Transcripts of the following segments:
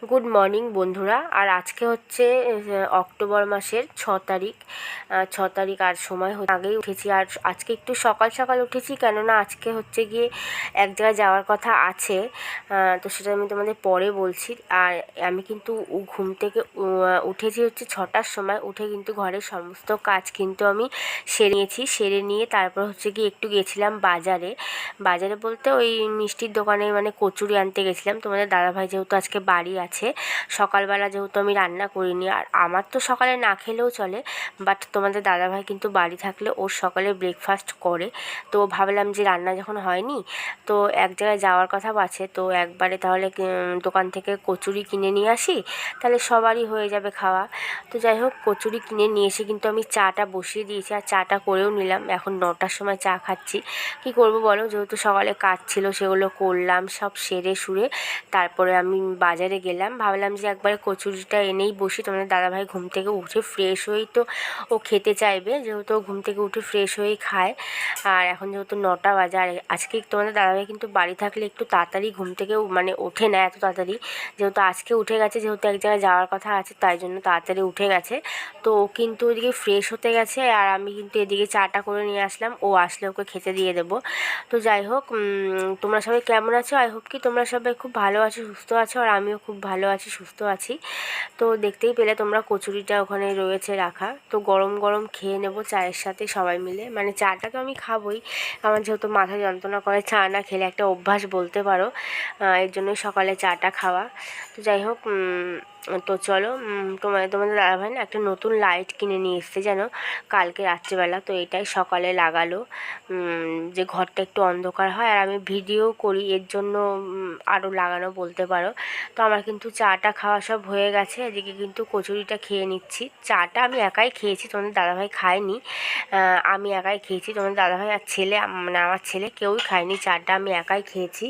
Good morning বন্ধুরা। আর আজকে হচ্ছে অক্টোবর মাসের 6 তারিখ। 6 তারিখ আর সময় আগেই উঠেছি। আর আজকে একটু সকাল সকাল উঠেছি, কেননা আজকে হচ্ছে গিয়ে এক জায়গায় যাওয়ার কথা আছে। তো সেটা আমি তোমাদের পরে বলছি। আর আমি কিন্তু ঘুম থেকে উঠেছি হচ্ছে 6টার সময়। উঠে কিন্তু ঘরের সমস্ত কাজ কিন্তু আমি সেরে নিয়েছি। সেরে নিয়ে তারপর হচ্ছে গিয়ে একটু গেছিলাম বাজারে। বাজারে বলতে ওই মিষ্টির দোকানে, মানে কচুরি আনতে গেছিলাম। তোমাদের দাদাভাই যেহেতু আজকে বাড়ি আছে, সকালবেলা যেহেতু আমি রান্না করিনি, আর আমার তো সকালে না খেলেও চলে, বাট তোমাদের দাদাভাই কিন্তু বাড়ি থাকলে ওর সকালে ব্রেকফাস্ট করে। তো ভাবলাম যে রান্না যখন হয়নি, তো এক জায়গায় যাওয়ার কথা আছে, তো একবারে তাহলে দোকান থেকে কচুরি কিনে নিয়ে আসি, তাহলে সবারই হয়ে যাবে খাওয়া। তো যাই হোক, কচুরি কিনে নিয়ে এসে কিন্তু আমি চাটা বসিয়ে দিয়েছি, আর চাটা করেও নিলাম। এখন 9টার সময় চা খাচ্ছি। কি করব বলো, যেহেতু সকালে কাজ ছিল সেগুলো করলাম, সব সেরে সুরে তারপরে আমি বাজারে গেলাম। ভাবলাম যে একবারে কচুরিটা এনেই বসি। তোমাদের দাদাভাই ঘুম থেকে উঠে ফ্রেশ হয়েই তো ও খেতে চাইবে, যেহেতু ঘুম থেকে উঠে ফ্রেশ হয়েই খায়। আর এখন যেহেতু 9টা বাজে, আর আজকে তোমাদের দাদাভাই কিন্তু বাড়ি থাকলে একটু তাড়াতাড়ি ঘুম থেকে মানে ওঠে না এত তাড়াতাড়ি, যেহেতু আজকে উঠে গেছে, যেহেতু এক জায়গায় যাওয়ার কথা আছে, তাই জন্য তাড়াতাড়ি উঠে গেছে। তো ও কিন্তু ওদিকে ফ্রেশ হতে গেছে, আর আমি কিন্তু এদিকে চাটা করে নিয়ে আসলাম। ও আসলে ওকে খেতে দিয়ে দেবো। তো যাই হোক, তোমরা সবাই কেমন আছো? আই হোপ কি তোমরা সবাই খুব ভালো আছো, সুস্থ আছো, আর আমিও খুব ভালো আছি, সুস্থ আছি। তো দেখতেই পেলে তোমরা, কচুরিটা ওখানে রয়েছে রাখা। তো গরম গরম খেয়ে নেবো চায়ের সাথে সবাই মিলে। মানে চাটা তো আমি খাবোই, আমার যেহেতু মাথা যন্ত্রণা করে, চা না খেলে একটা অভ্যাস বলতে পারো, এর জন্যই সকালে চাটা খাওয়া। তো যাই হোক, তো চলো, তোমাদের দাদাভাই না একটা নতুন লাইট কিনে নিয়ে এসছে জানো, কালকে রাত্রিবেলা। তো এটাই সকালে লাগালো, যে ঘরটা একটু অন্ধকার হয়, আর আমি ভিডিও করি এর জন্য আরও লাগানো বলতে পারো। তো আমার কিন্তু চাটা খাওয়া সব হয়ে গেছে, এদিকে কিন্তু কচুরিটা খেয়ে নিচ্ছি। চাটা আমি একাই খেয়েছি, তোমাদের দাদাভাই খায়নি, আমি একাই খেয়েছি। তোমাদের দাদাভাই আর ছেলে, মানে আমার ছেলে, কেউই খায়নি। চাটা আমি একাই খেয়েছি।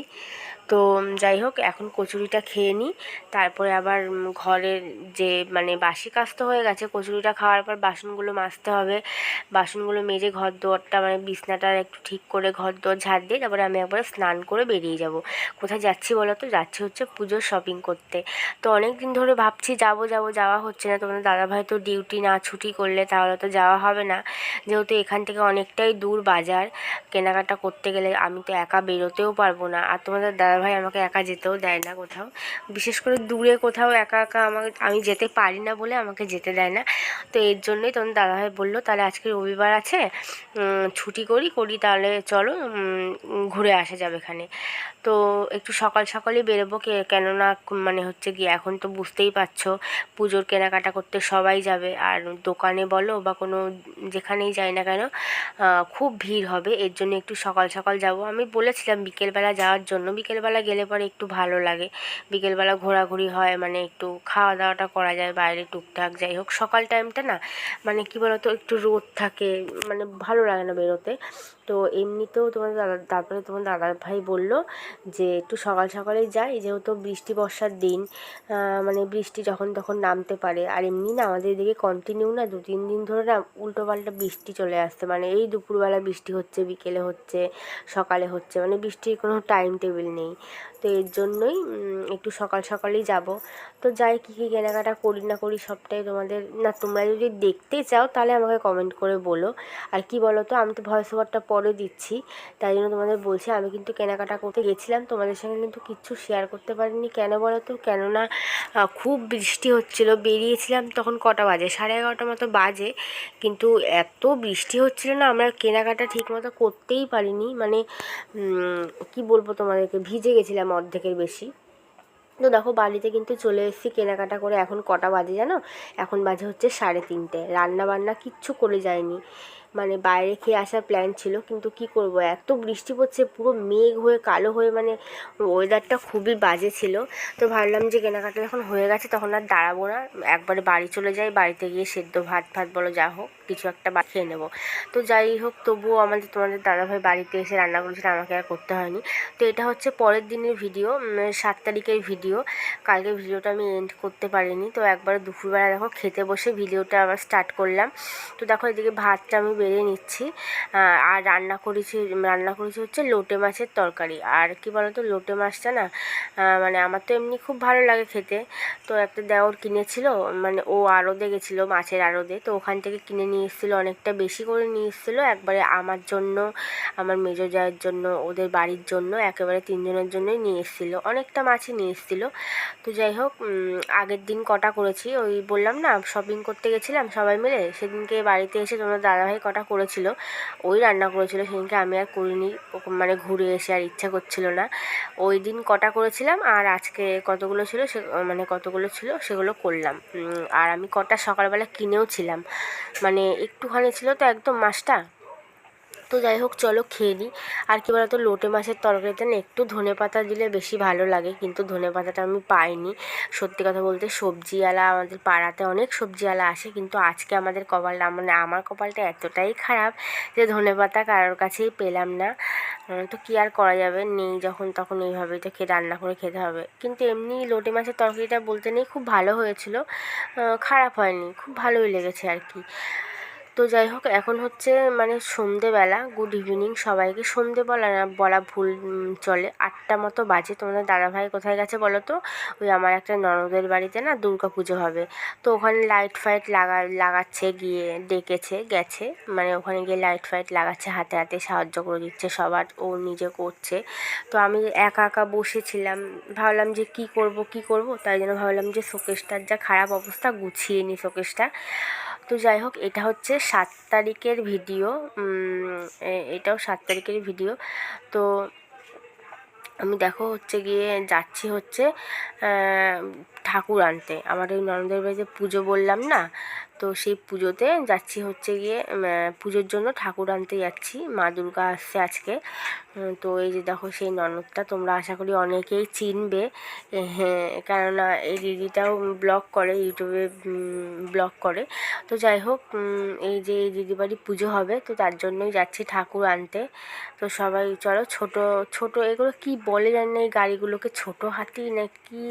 তো যাই হোক, এখন কচুরিটা খেয়ে নিই, তারপরে আবার ঘরের যে মানে বাসি কাজ তো হয়ে গেছে, কচুরিটা খাওয়ার পর বাসনগুলো মাজতে হবে। বাসনগুলো মেজে ঘর দুয়ারটা, মানে বিছনাটা একটু ঠিক করে ঘর দুয়ার ঝাড় দিয়ে তারপরে আমি একবার স্নান করে বেরিয়ে যাব। কোথায় যাচ্ছি বলো তো? যাচ্ছি হচ্ছে পুজোর শপিং করতে। তো অনেক দিন ধরে ভাবছি যাব যাব, যাওয়া হচ্ছে না। তোমাদের দাদাভাই তো ডিউটি না ছুটি করলে তাহলে তো যাওয়া হবে না, যেহেতু এখান থেকে অনেকটাই দূর বাজার। কেনাকাটা করতে গেলে আমি তো একা বেরোতেও পারবো না, আর তোমাদের দাদাভাই আমাকে একা যেতেও দেয় না কোথাও, বিশেষ করে দূরে কোথাও একা একা আমি যেতে পারি না বলে আমাকে যেতে দেয় না। তো এর জন্যই তোমাদের দাদাভাই বললো, তাহলে আজকে রবিবার আছে, ছুটি করি তাহলে চলো ঘুরে আসা যাবে এখানে। তো একটু সকাল সকালই বেরোবো, কেননা মানে হচ্ছে গিয়ে এখন তো বুঝতেই পারছো, পুজোর কেনাকাটা করতে সবাই যাবে, আর দোকানে বলো বা কোনো যেখানেই যাই না কেন খুব ভিড় হবে। এর জন্য একটু সকাল সকাল যাব। আমি বলেছিলাম বিকেলবেলা যাওয়ার জন্য, বিকেলবেলা গেলে পরে একটু ভালো লাগে, বিকেলবেলা ঘোরাঘুরি হয়, মানে একটু খাওয়া দাওয়াটা করা যায় বাইরে টুকটাক। যাই হোক, সকাল টাইমটা না, মানে কী বলতো, একটু রোদ থাকে, মানে ভালো লাগে না বেরোতে। তো এমনিতেও তোমাদের তারপরে তোমার দাদাভাই বললো যে একটু সকাল সকালেই যাই, যেহেতু বৃষ্টি বর্ষার দিন, মানে বৃষ্টি যখন তখন নামতে পারে। আর এমনি না আমাদের এদিকে কন্টিনিউ না 2-3 দিন ধরে না উল্টোপাল্টা বৃষ্টি চলে আসছে, মানে এই দুপুরবেলা বৃষ্টি হচ্ছে, বিকেলে হচ্ছে, সকালে হচ্ছে, মানে বৃষ্টির কোনো টাইম টেবিল নেই। তো এর জন্যই একটু সকাল সকালেই যাব। তো যাই, কী কী কেনাকাটা করি না করি সবটাই তোমাদের, না তোমরা যদি দেখতে চাও তাহলে আমাকে কমেন্ট করে বলো। আর কি বলো তো, আমি তো ভয়েস ওভারটা পরে দিচ্ছি, তাই জন্য তোমাদের বলছি, আমি কিন্তু কেনাকাটা করতে গেছিলাম, তোমাদের সঙ্গে কিন্তু কিচ্ছু শেয়ার করতে পারিনি। কেন বলো তো? কেননা খুব বৃষ্টি হচ্ছিল, বেরিয়েছিলাম তখন কটা বাজে, 11:30 মতো বাজে, কিন্তু এত বৃষ্টি হচ্ছিল না, আমরা কেনাকাটা ঠিক মতো করতেই পারিনি। মানে কি বলবো তোমাদেরকে, ভিজে গেছিলাম অর্ধেকের বেশি। তো দেখো, বাড়িতে কিন্তু চলে এসেছি কেনাকাটা করে। এখন কটা বাজে জানো? এখন বাজে হচ্ছে 3:30। রান্না বান্না কিচ্ছু করে যায়নি, মানে বাইরে খেয়ে আসার প্ল্যান ছিল, কিন্তু কি করব, এত বৃষ্টি পড়ছে, পুরো মেঘ হয়ে কালো হয়ে, মানে ওয়েদারটা খুবই বাজে ছিল। তো ভাবলাম যে কেনাকাটা যখন হয়ে গেছে তখন আর দাঁড়াবো না, একবারে বাড়ি চলে যাই, বাড়িতে গিয়ে সেদ্ধ ভাত ভাত বলো যা হোক কিছু একটা খেয়ে নেবো। তো যাই হোক, তবুও তোমাদের দাদাভাই বাড়িতে এসে রান্না করেছিল, আমাকে আর করতে হয়নি। তো এটা হচ্ছে পরের দিনের ভিডিও, 7 তারিখের ভিডিও। কালকে ভিডিওটা আমি এন্ড করতে পারিনি, তো একবার দুপুরবেলা দেখো খেতে বসে ভিডিওটা আবার স্টার্ট করলাম। তো দেখো এদিকে ভাতটা আমি বেড়ে নিচ্ছি। আর রান্না করেছি হচ্ছে লোটে মাছের তরকারি। আর কি বলতো, লোটে মাছটা না মানে আমার তো এমনি খুব ভালো লাগে খেতে। তো একটা দেওর কিনেছিল, মানে ও আড়তে গেছিলো, মাছের আড়তে, তো ওখান থেকে কিনে নিয়ে এসেছিলো, অনেকটা বেশি করে নিয়ে এসেছিলো, একবারে আমার জন্য, আমার মেজো জায়ের জন্য, ওদের বাড়ির জন্য, একেবারে 3 জনের জন্যই নিয়ে এসেছিলো, অনেকটা মাছই নিয়ে এসেছিলো। তো যাই হোক, আগের দিন কটা করেছি, ওই বললাম না শপিং করতে গেছিলাম সবাই মিলে, সেদিনকে বাড়িতে এসে তোমার দাদাভাই কটা করেছিল, ওই রান্না করেছিল। সেদিনকে আমি আর করিনি, মানে ঘুরে এসে আর ইচ্ছা করছিল না। ওই দিন কটা করেছিলাম, আর আজকে কতগুলো ছিল সেগুলো করলাম। আর আমি কটা সকালবেলা কিনেও ছিলাম, মানে একটুখানি ছিল তো একদম মাছটা। তো যাই হোক, চলো খেয়ে নিই। আর কি বলতো, লোটে মাছের তরকারিতে না একটু ধনেপাতা দিলে বেশি ভালো লাগে, কিন্তু ধনেপাতাটা আমি পাইনি। সত্যি কথা বলতে, সবজিওয়ালা, আমাদের পাড়াতে অনেক সবজিওয়ালা আসে, কিন্তু আজকে আমাদের কপালটা, মানে আমার কপালটা এতটাই খারাপ যে ধনেপাতা কারোর কাছেই পেলাম না। তো কী আর করা যাবে, নেই যখন তখন এইভাবেই তো রান্না করে খেতে হবে। কিন্তু এমনি লোটে মাছের তরকারিটা বলতে নেই, খুব ভালো হয়েছিল, খারাপ হয়নি, খুব ভালোই লেগেছে আর কি। তো যাই হোক, এখন হচ্ছে মানে সন্ধেবেলা, গুড ইভিনিং সবাইকে। সন্ধে বলা ভুল চলে, 8টা মতো বাজে। তোমাদের দাদাভাই কোথায় গেছে বলো তো? ওই আমার একটা ননদের বাড়িতে না দুর্গা পুজো হবে, তো ওখানে লাইট ফাইট লাগাচ্ছে, গিয়ে গেছে, মানে ওখানে গিয়ে লাইট ফাইট লাগাচ্ছে, হাতে হাতে সাহায্য করে দিচ্ছে সবার, ও নিজে করছে। তো আমি একা একা বসেছিলাম, ভাবলাম যে কি করব, তাই জন্য ভাবলাম যে শোকেসটার যা খারাপ অবস্থা, গুছিয়ে নিই শোকেসটা। তো যাই হোক, এটা হচ্ছে 7 তারিখের ভিডিও, এটাও 7 তারিখের ভিডিও। তো আমি দেখো হচ্ছে গিয়ে যাচ্ছি হচ্ছে ঠাকুর আনতে, আমার ওই ননদের বাড়িতে পুজো বললাম না, তো সেই পুজোতে যাচ্ছি হচ্ছে গিয়ে, পুজোর জন্য ঠাকুর আনতে যাচ্ছি। মা দুর্গা আসছে আজকে। তো এই যে দেখো সেই ননদটা, তোমরা আশা করি অনেকেই চিনবে, হ্যাঁ, কেননা এই দিদিটাও ব্লগ করে, ইউটিউবে ব্লগ করে। তো যাই হোক, এই যে এই দিদি বাড়ি পুজো হবে, তো তার জন্যই যাচ্ছি ঠাকুর আনতে। তো সবাই চলো, ছোট ছোট এগুলো কি বলে জানি না, এই গাড়িগুলোকে ছোট হাতি নাকি,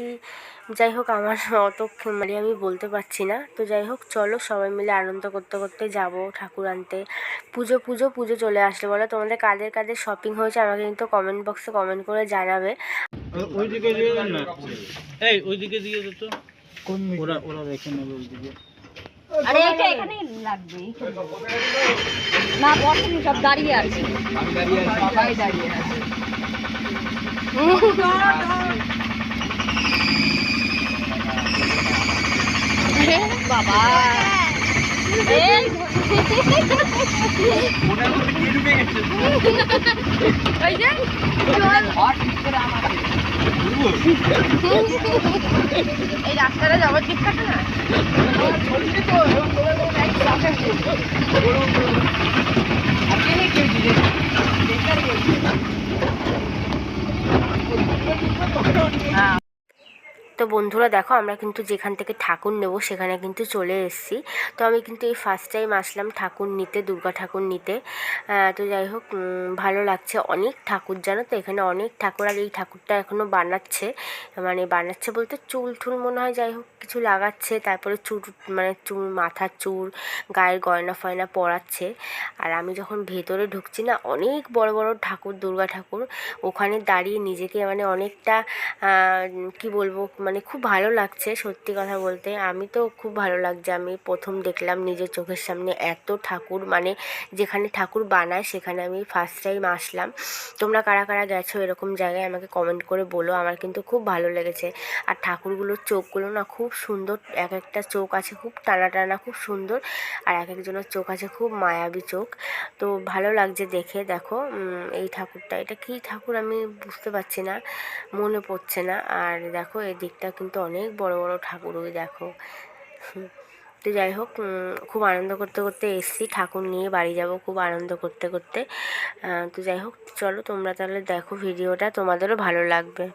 যাই হোক আমার অত মানে আমি বলতে পারছি না। তো যাই হোক, চলো সবাই মিলে আনন্দ করতে করতে যাব ঠাকুর আনতে। পুজো চলে আসলে বলো, তোমাদের কাদের কাদের শপিং হয়েছে আমাকে কিন্তু কমেন্ট বক্সে কমেন্ট করে জানাবে। ওইদিকে দিয়ে দেন না, এই ওইদিকে দিয়ে দে তো, কোন ওরা দেখে নেবে ওইদিকে। আরে এটা এখানেই লাগবে, না বসেনি, সব দাঁড়িয়ে আছে, সবাই দাঁড়িয়ে আছে। বাবা এই ওই যে এই রাস্তাটা যাওয়ার দিকটা না, তো বন্ধুরা দেখো, আমরা কিন্তু যেখান থেকে ঠাকুর নেব সেখানে কিন্তু চলে এসেছি। তো আমি কিন্তু এই ফার্স্ট টাইম আসলাম ঠাকুর নিতে, দুর্গা ঠাকুর নিতে। তো যাই হোক, ভালো লাগছে, অনেক ঠাকুর জানো তো, এখানে অনেক ঠাকুর। আর এই ঠাকুরটা এখনও বানাচ্ছে বলতে চুল টুল মনে হয়, যাই হোক কিছু লাগাচ্ছে, তারপরে মাথার চুল, গায়ের গয়না ফয়না পরাচ্ছে। আর আমি যখন ভেতরে ঢুকছি না, অনেক বড় বড় ঠাকুর, দুর্গা ঠাকুর, ওখানে দাঁড়িয়ে নিজেকে মানে অনেকটা কি বলবো, মানে খুব ভালো লাগছে সত্যি কথা বলতে। আমি তো খুব ভালো লাগছে, আমি প্রথম দেখলাম নিজের চোখের সামনে এত ঠাকুর, মানে যেখানে ঠাকুর বানায় সেখানে আমি ফার্স্ট টাইম আসলাম। তোমরা কারা কারা গেছো এরকম জায়গায় আমাকে কমেন্ট করে বলো, আমার কিন্তু খুব ভালো লেগেছে। আর ঠাকুরগুলোর চোখগুলো না খুব সুন্দর, এক একটা চোখ আছে খুব টানা টানা, খুব সুন্দর, আর এক একজনের চোখ আছে খুব মায়াবী চোখ। তো ভালো লাগছে দেখে। দেখো এই ঠাকুরটা, এটা কি ঠাকুর আমি বুঝতে পারছি না, মনে পড়ছে না। আর দেখো এদিকটা কিন্তু অনেক বড় বড় ঠাকুর, ওই দেখো। তো যাই হোক, খুব আনন্দ করতে করতে এসছি, ঠাকুর নিয়ে বাড়ি যাব খুব আনন্দ করতে করতে। তো যাই হোক, চলো তোমরা তাহলে দেখো ভিডিওটা, তোমাদেরও ভালো লাগবে।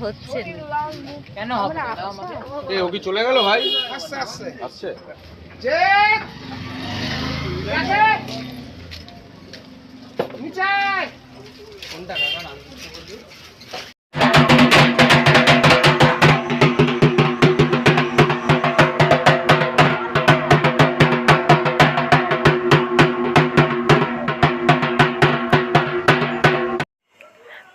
হচ্ছে না। কেন হবে না? এ ও কি চলে গেল ভাই? আসছে আসছে আসছে।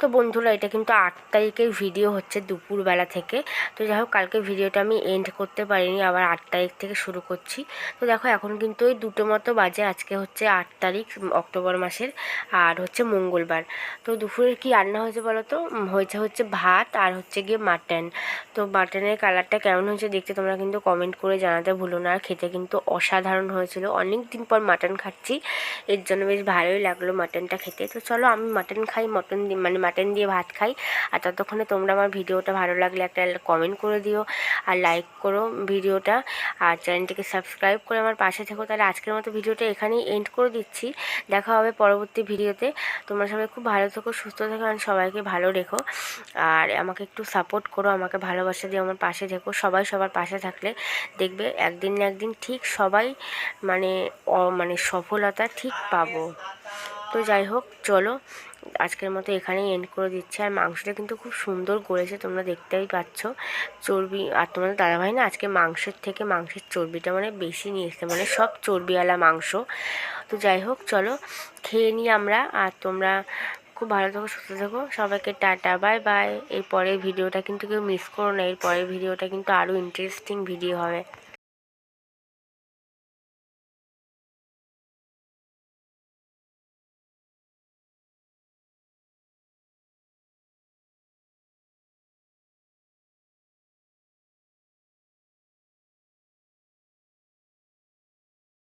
তো বন্ধুরা, এটা কিন্তু 8 তারিখের ভিডিও হচ্ছে দুপুরবেলা থেকে। তো যাই হোক, কালকে ভিডিওটা আমি এন্ড করতে পারিনি, আবার 8 তারিখ থেকে শুরু করছি। তো দেখো এখন কিন্তু ওই 2টো মতো বাজে। আজকে হচ্ছে 8 তারিখ অক্টোবর মাসের, আর হচ্ছে মঙ্গলবার। তো দুপুরের কি রান্না হয়েছে বলো তো? হচ্ছে ভাত আর হচ্ছে গিয়ে মাটন। তো মাটনের কালারটা কেমন হয়েছে দেখতে তোমরা কিন্তু কমেন্ট করে জানাতে ভুলো না। আর খেতে কিন্তু অসাধারণ হয়েছিল। অনেক দিন পর মাটন খাচ্ছি, এর জন্য বেশ ভালোই লাগলো মাটনটা খেতে। তো চলো আমি মাটন খাই, মাটন দিয়ে ভাত খাই। আর ততক্ষণে তোমরা আমার ভিডিওটা ভালো লাগলে একটা কমেন্ট করে দিও, আর লাইক করো ভিডিওটা, আর চ্যানেলটিকে সাবস্ক্রাইব করে আমার পাশে থেকো। তাহলে আজকের মতো ভিডিওটা এখানেই এন্ড করে দিচ্ছি। দেখা হবে পরবর্তী ভিডিওতে। তোমরা সবাই খুব ভালো থেকো, সুস্থ থেকো, আর সবাইকে ভালো রেখো। আর আমাকে একটু সাপোর্ট করো, আমাকে ভালোবাসা দিয়ে আমার পাশে থেকো। সবাই সবার পাশে থাকলে দেখবে একদিন না একদিন ঠিক সবাই মানে সফলতা ঠিক পাবো। তো যাই হোক, চলো আজকের মতো এখানেই এন্ড করে দিচ্ছি। আর মাংসটা কিন্তু খুব সুন্দর করেছে, তোমরা দেখতেই পাচ্ছ। চর্বি, আর তোমাদের দাদাভাই না আজকে মাংসের থেকে মাংসের চর্বিটা মানে বেশি নিয়ে এসেছে, মানে সব চর্বিওয়ালা মাংস। তো যাই হোক, চলো খেয়ে নিই আমরা। আর তোমরা খুব ভালো থেকো, সুস্থ থেকো, সবাইকে টাটা, বাই বাই। এর পরের ভিডিওটা কিন্তু কেউ মিস করো না। এর পরের ভিডিওটা কিন্তু আরও ইন্টারেস্টিং ভিডিও হবে।